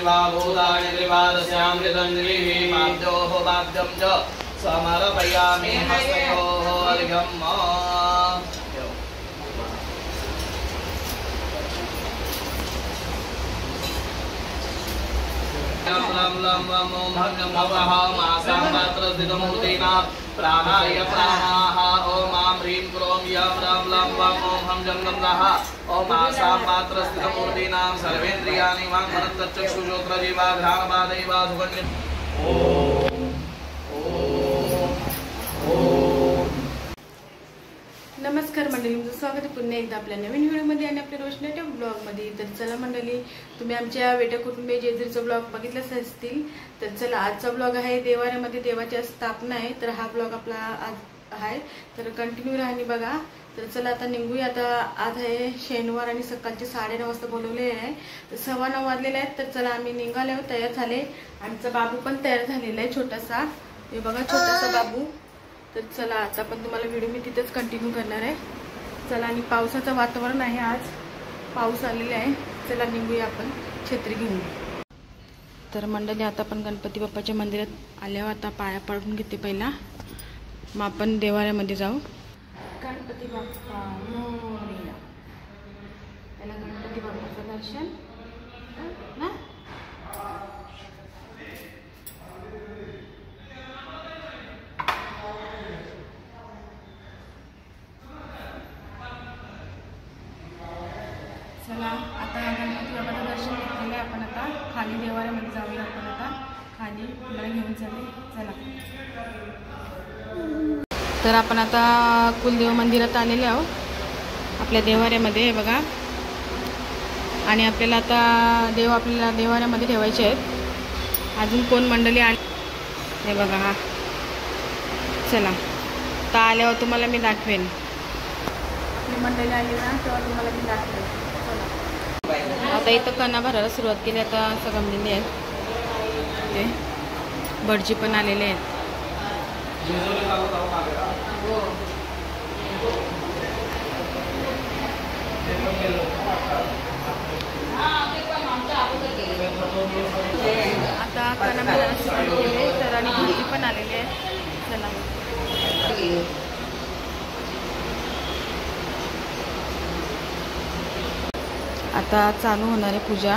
त्रिवा भूतानि त्रिवादस्यामृतञ्जलिः पाद्योः पाद्यं च समर्पयामि हस्तयोः अर्घ्यम् प्राणाय प्राणाः ओम ह्रीं क्रों यं रं लं वं ओं हं जं गं गः ओम आसां मात्रस्थितमूर्तीनां सर्वेन्द्रियाणि वाङ्मनस्तचक्षुश्रोत्रजीवाघ्राणपादैवा सुगन्धि नमस्कार मंडळी, तुमचं स्वागत आहे पुन्हा एकदा आपल्या नवीन व्हिडिओमध्ये आणि आपल्या रोशनाच्या ब्लॉगमध्ये। तर चला मंडळी, तुम्ही आमच्या वेटा कुटुंबीय जेजुरीचा ब्लॉग बघितलाच असतील। तर चला, आजचा ब्लॉग आहे देवाऱ्यामध्ये देवाची स्थापना आहे। तर हा ब्लॉग आपला आज आहे, तर कंटिन्यू राहणी बघा। तर चला आता निघूया। आता आज आहे शनिवार आणि सकाळचे 9:30 वाजता बोलवले आहे, तर 9:15 वाजलेले आहेत। तर चला आम्ही निघालो, तयार झाले। आमचा बाबू पण तयार झालेला आहे, छोटासा, हे बघा छोटासा बाबू। तर चला आता पण तुम्हाला व्हिडिओ मी तिथेच कंटिन्यू करणार आहे। चला, आणि पावसाचं वातावरण आहे, आज पाऊस आलेला आहे। चला निघूया आपण छत्री घेऊन। तर मंडळी, आता आपण गणपती बाप्पाच्या मंदिरात आल्यावर आता पाया पडून घेते पहिला, मग आपण देवाऱ्यामध्ये जाऊ। गणपती बाप्पा मोरया, पहिला गणपती बाप्पाचं दर्शन ना। चला आता गणपती बाप्पाचं दर्शन घेतलेलं आहे आपण। आता खाली देवाऱ्यामध्ये जाऊया आपण। आता खाली मला घेऊन चालले, चला। तर आपण आता कुलदेव मंदिरात आलेले आहोत, आपल्या देवाऱ्यामध्ये, हे बघा। आणि आपल्याला आता देव आपल्याला देवाऱ्यामध्ये ठेवायचे आहेत। अजून कोण मंडळी आली हे बघा, हा। चला, आता आल्यावर तुम्हाला मी दाखवेन, आपली मंडळी आली ना तेव्हा तुम्हाला मी दाखवेन। आता इथं कणा भरायला सुरुवात केली, आता सगमलेली आहेत ते भटजी पण आलेले आहेत। आता कणा भरायला सुरुवात केली, तर आणि भटजी पण आलेले आहेत। चला, आता चालू होणार आहे पूजा,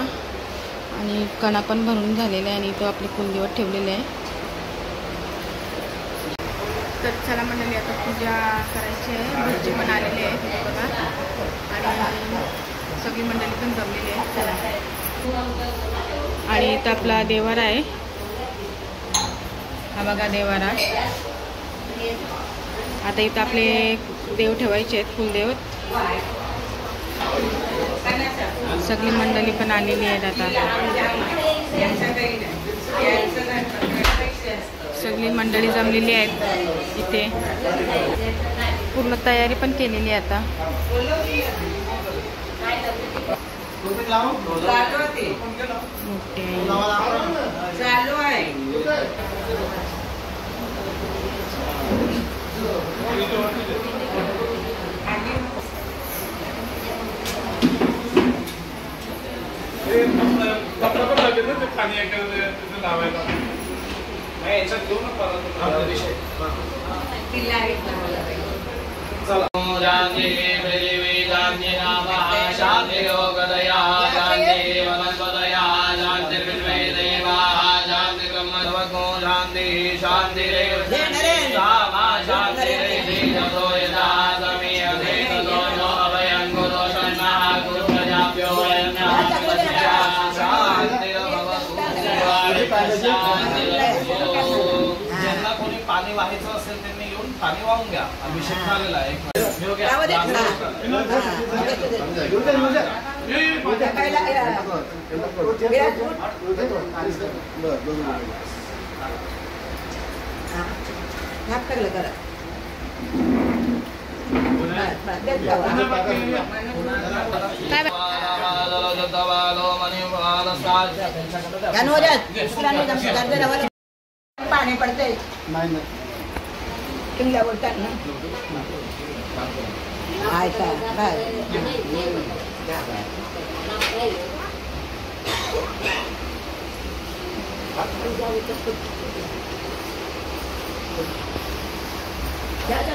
आणि कणा पण भरून झालेला आहे, आणि इथं आपले कुलदेवत ठेवलेले आहे। तर चला मंडळी, आता पूजा करायची आहे। भटजी पण आलेले आहेत बघा, आणि सगळी मंडळी पण जमलेली आहे। चला, आणि इथं आपला देवारा आहे, हा बघा देवारा। आता इथं आपले देव ठेवायचे आहेत, कुलदेवत। सगळी मंडळी पण आलेली आहेत, आता सगळी मंडळी जमलेली आहेत इथे, पूर्ण तयारी पण केलेली आहे आता। ज्यांना कोणी पाणी वाहायचं असेल त्यांनी येऊन पाणी वाहून घ्या, अभिषेक झालेला आहे। पाणी पडते किंगला बोलतात ना, ऐका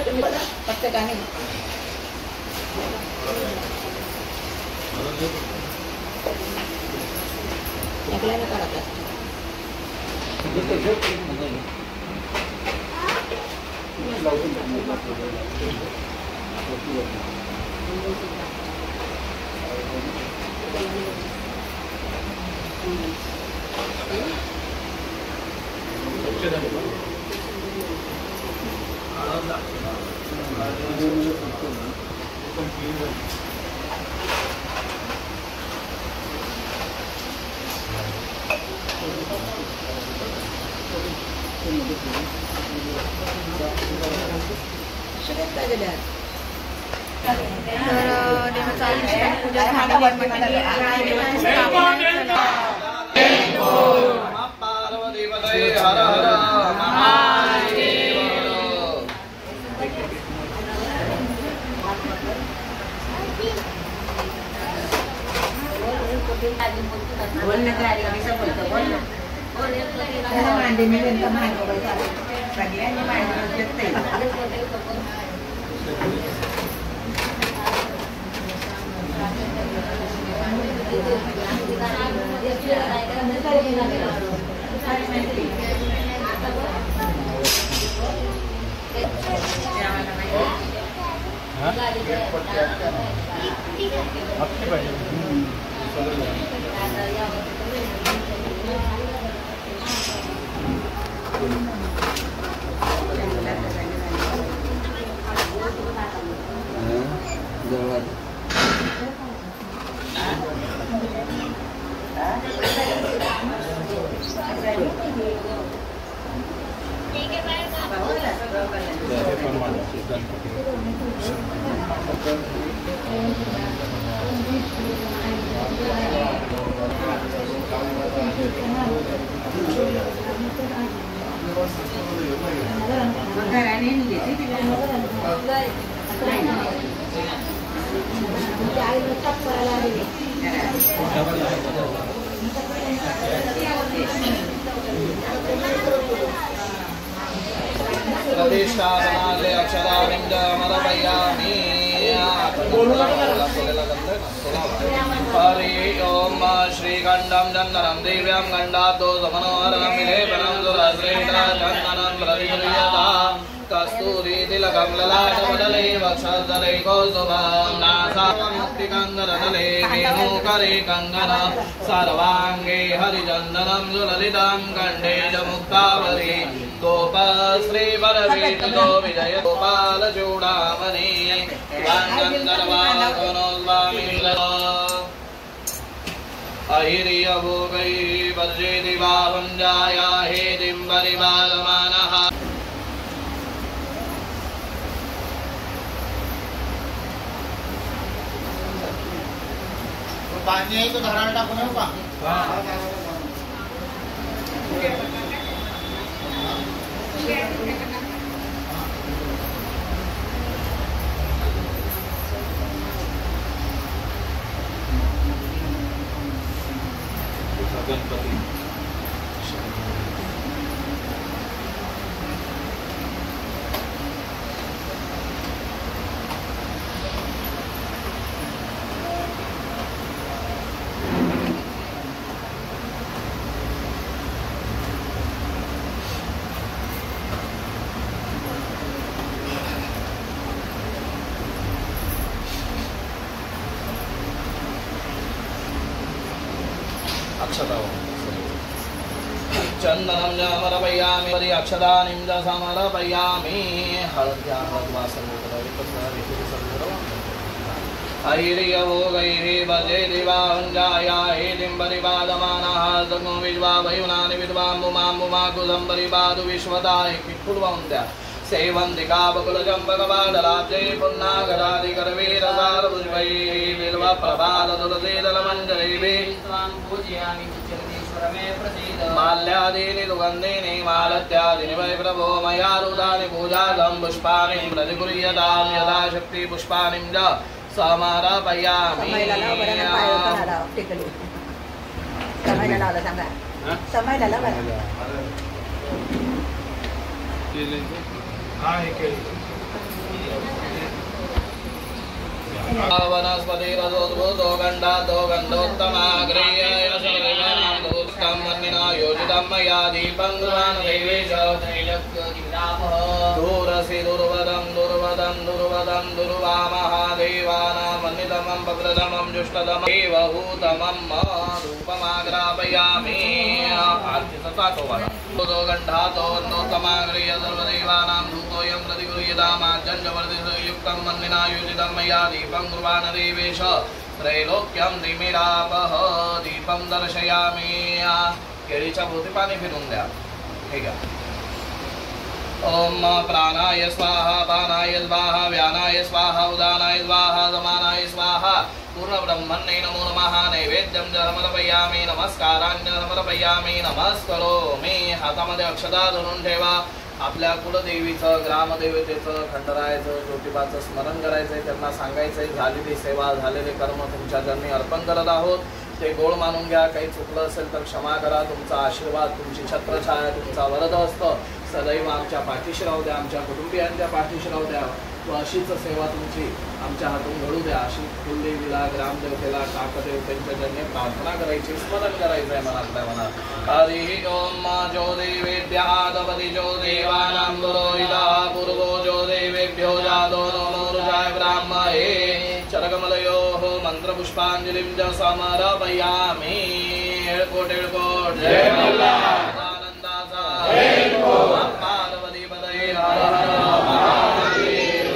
तुम्ही बघा फक्त गाणे एकल्याने काढतात. पूजा पार्वती हर हर महादेव. प्रतिष्ठापनाले अक्षराणिं समर्पयामि. हरि ओम श्रीगंधं चन्दनं दिव्यं गन्धाब्दो समनोहरं विलेपनं सुरश्रेष्ठं चन्दनं प्रतिगृह्यताम्. कस्तूरी तिलकं ललाटपटले वक्षस्थले कौस्तुभं नासामुक्तिकन्दरतले वेणुकरे कङ्गन सर्वाङ्गे हरिचन्दनं सुललितं कण्ठे च मुक्तावली गोपश्रीवरवीतो विजय गोपालचूडामणि अहिर्यभोगै वर्जेति भावं जाया हेतिं परिपालमानः. पाणी आहे तो धरायला टाकून येऊ का? गणपती चंदनं समर्पयामि परि अक्षतानि समर्पयामि. ऐर्यभोगैः भजेति भावञ्जाया हेतिं परिपादमानः सगो विश्वा वयुनानि विद्वां मुमां मुमाकुलं परिपादु विश्वदाय कित्पुर्वन्त्या सेवन्तिका बकुलचम्पकपादलाब्जै पुन्नागरादिकरवीरसारभुजैः बिल्वप्रभादतुलसीदलमञ्जैः त्वां पूजयामि माल्यादीनि सुगन्धीनि मालत्यादीनि वै प्रभो मया रुदानि पूजालं पुष्पाणि प्रतिगृह्यतां यदा शक्ति पुष्पाणि च समर्पयामि. समायला लावा. वनस्पति रसोद्भूतो गन्धातो गन्धोत्तमाग्रेयशर्वेणान्दोत्तम मन्निना योजितं मया दीपं गुरुवान् देवेश दूरसि दुर्वदं दुर्वदं दुर्वदं दुर्वामहादेवानां वन्नितमं भद्रतमं जुष्टतमं देवहूतमं रूपमाग्रापयामि गन्धातो गन्धोत्तमाग्रेय सर्वदेवानां धूतोऽयं प्रतिगृह्यतामाज्जञ्जवर्धितयुक्तं मन्निना योजितं मया दीपं गुरुवान् देवेश त्रैलोक्यं दिमिरापः दीपं दर्शयामि. केळीच्या भोवती पाणी फिरून द्या. ठीक आहे. ओम प्राणाय स्वाहा पानाय स्वाहा व्यानाय स्वाहा उदानाय स्वाहा समानाय स्वाहा पूर्ण ब्रह्मण्ये नमो नमः. नैवेद्यं च समर्पयामि नमस्कारांच समर्पयामि नमस्करोमि. हातामध्ये अक्षता धरून ठेवा. आपल्या कुलदेवीचं ग्रामदेवतेचं खंडरायाचं ज्योतिबाचं स्मरण करायचंय. त्यांना सांगायचंय झालेली सेवा झालेले कर्म तुमच्या चरणी अर्पण करत आहोत. ते गोड मानून घ्या. काही चुकलं असेल तर क्षमा करा. तुमचा आशीर्वाद तुमची छत्रछाया तुमचा वरद असतं सदैव आमच्या पाठीशी राहू द्या. आमच्या कुटुंबियांच्या पाठीशी राहू द्या. व अशीच सेवा तुमची आमच्या हातून घडू द्या. अशी कुलदेवीला ग्रामदेवतेला काकदेवतेंच्या जन्य प्रार्थना करायची स्मरण करायचं आहे मनातल्या मनात. हरि ओम जो देवेभ्यादपति जो देवानां पुरोहितः पूर्वो जो देवेभ्यो जातो नमो रुजाय ब्राह्मणे चरकमलयोः मंत्रपुष्पाञ्जलिं च समर्पयामि. एळकोट एळकोट जय मल्हार आनंदाचा जय पार्वती पदये हर हर महादेव.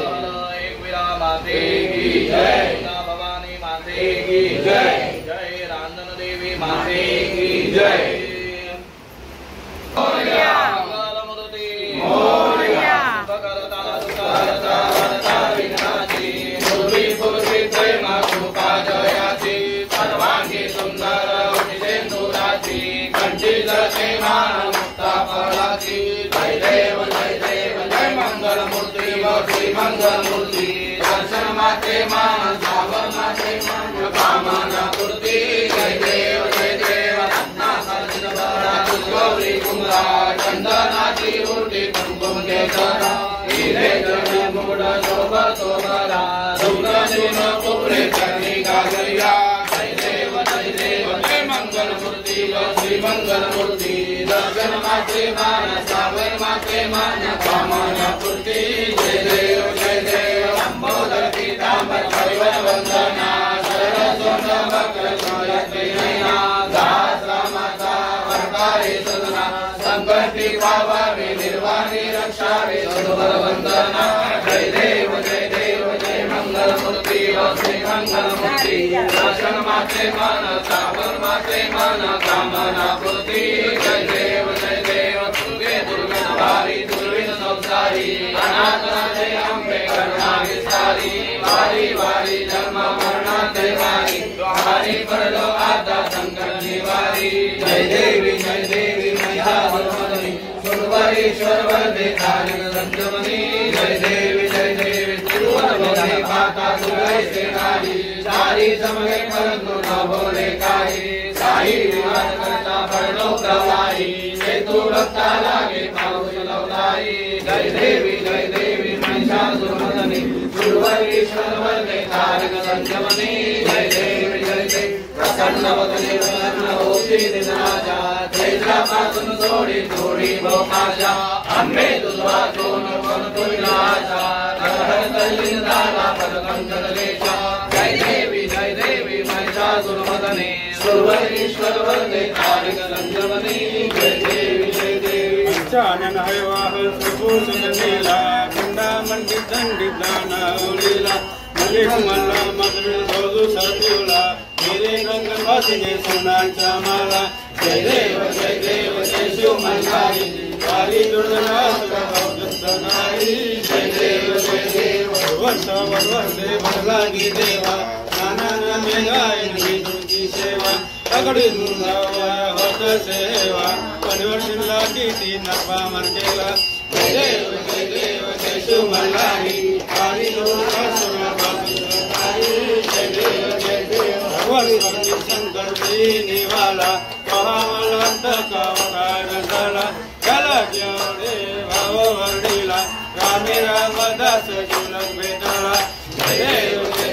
एक वीरा माते की जय. भवानी माते की जय. जय रांजन देवी माते की जय. मंगलमूर्ति मोरया भगवता सुकारता वरदा विघ्नाची पूर्वी पूर्वी प्रेम कृपा जयाची सर्वांगी सुंदर सिंधुराची कंठी जसे मान मुक्ता फळाची. जय देव जय मंगलमूर्ति व श्री मंगलमूर्ति दर्शन माते मान सावर माते मान कामना पूर्ती. जय देव रत्ना सर्जित बरा गौरी कुमरा चंदनाची मूर्ती कुंकुम केसरा हिरे जन मुकुट शोभतो बरा सुंदर कुबरे चरणी गागरिया. जय देव जय मंगलमूर्ति व श्री मंगलमूर्ति दर्शन माते मान सावर माते मान कामना पूर्ती. जय देव लंबोदर पीतांबर परिवर वंदना शरण सोन वक्र नयना दास रामाचा वरदारी सदना संकटी पावावे निर्वाणी रक्षावे सरोवर वंदना. जय देव जय मंगलमूर्ति व श्री मंगलमूर्ति दर्शन माते मान सावर माते मान कामना पूर्ती. जय देव दुर्गे दुर्गणवारी दुर्विन संसारी अनाथ जय अम्बे करुणा विस्तारी. वारी वारी जन्म मरणाते वारी वारी पडलो आता संकट निवारी. जय देवी महिषासुरमर्दिनी सुरवरीश्वर वरदे तारिक संजमनी. जय देवी तिरुवनवने माता सुरई सेनारी सारी समगे परंतु न बोले काही. साई विवाद करता पडलो प्रवाही हेतू रक्ता लागे पाऊस लवलाई. जय देवी महिषासुरमर्दिनी सुरवरीश्वर वरदे तारिक संजमनी. जय देवी प्रसन्न वदने प्रसन्न होती दिनराजा चैत्रापासून थोडी थोडी भोकाशा आंबे तुझा दोन पण तुझ्याचा नरहर दाला पदकंठलेशा. जय देवी महिषासुरमर्दिनी सुरवरीश्वर वरदे तारिक संजमनी. जय देवी चानन हयवाह सुभूषण नीला खंडा मंडित दंडित दानवलीला मलिक मल्ला मधुर सौदू सतुला मेरे रंगवासिने सोनांचा माला. जय देव जय शिव मल्हारी वारी दुर्दना सुरभौदस्तनारी. जय देव वर्ष वरवंदे भरलागी देवा नाना मेघायन तुझी सेवा तगडी दुर्गावा होत सेवा परिवर्षणला किती नफा मर्केला. जय देव जय शिव मल्हारी वारी दुर्गा सुरभौदस्तनारी. जय देव भगवान शंकर निवाला महामलंत कावकार झाला त्याला जेवढे भाव वर्णिला रामी रामदास जुलक भेटला जय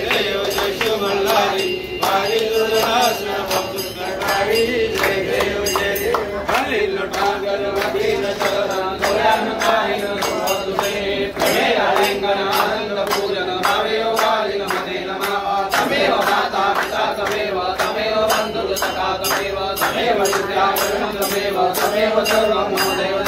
देव जय शिव मल्हारी वारी दुर्दास भक्तकारी जय देव हरी लोटागर वकील चरण गोयान काहिन सुरे प्रेम लिंगन आनंद पूजन भावे वाली नमते नमः तमेव माता पिता तमेव तमेव बंधु सखा तमेव तमेव विद्या तमेव तमेव सर्वं मम देव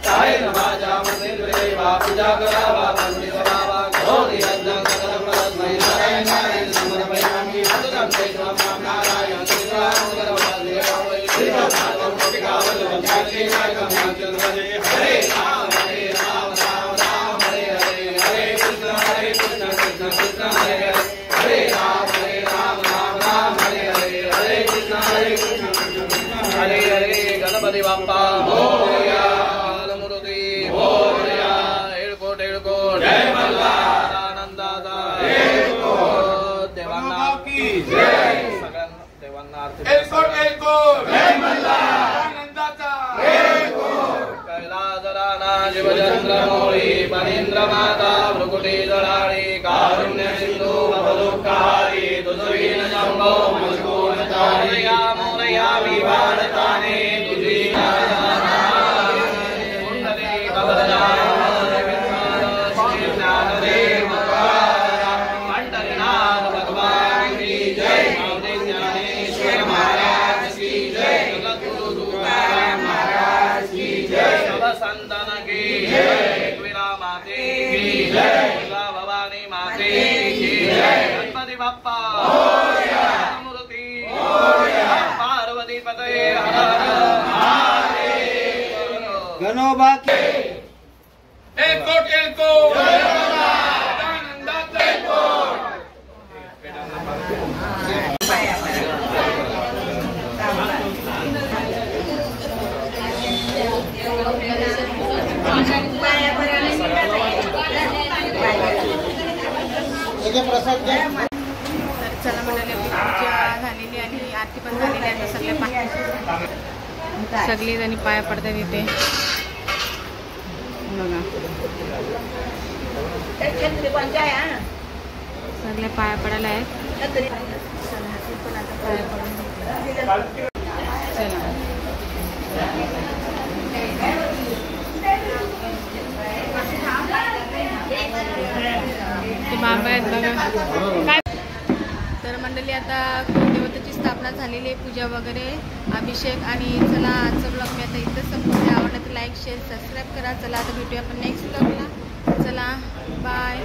तायेन वाचा मन्दिरेवा पूजा करावा पंडितवा घोरी यज्ञं सकल प्रदस्मै नारायण नारायण समर्पयामि अतुलं तेजं नारायण हरे राम राम राम हरे हरे हरे कृष्ण कृष्ण कृष्ण हरे हरे हरे राम राम हरे हरे हरे कृष्ण कृष्ण हरे हरे गणपति बाप्पा मोरया मूर्ति मोरया एळकोट एळकोट जय मल्हार आनंदाचा एळकोट देवांना की जय सगळ्यांना देवांना एळकोट एळकोट जय मल्हार आनंदाचा एळकोट कैलास राणा शिवचंद्र मोळी पनींद्र माता भृकुटी जळाळी कारुण्य सिंधू भवदुःखहारी तुझवीन जंबो मजगून चारिया मोरया विभारताने तुझी कुंडली कवलजा ज्ञानदेव पंढरीनाथ भगवान की जय ज्ञानेश्वर महाराज की जय जगद्गुरु तुकाराम महाराज की जय सब संतन की जय वीरा माते की जय भवानी माते की जय गणपति बाप्पा मोरया मूर्ति मोरया पार्वती पतये हर हर महादेव गणोबा के एळकोट एळकोट जय मल्हार आनंदाचा एळकोट प्रसाद घ्या. तर चला मंडळी पूजा झालेली आणि आरती पण झालेली आहे. सगळी जणी पाया पडतात इथे बघा सगळे पाया पडायला आहेत. पण आता पाया पडून चला बाबा आहेत बघा काय. तर मंडळी आता कुलदेवतेची स्थापना झालेली आहे, पूजा वगैरे अभिषेक. आणि चला आजचा ब्लॉग मी आता इथंच संपवते. आवडला तर लाईक शेअर सबस्क्राईब करा. चला आता भेटूया आपण नेक्स्ट ब्लॉगला. चला बाय.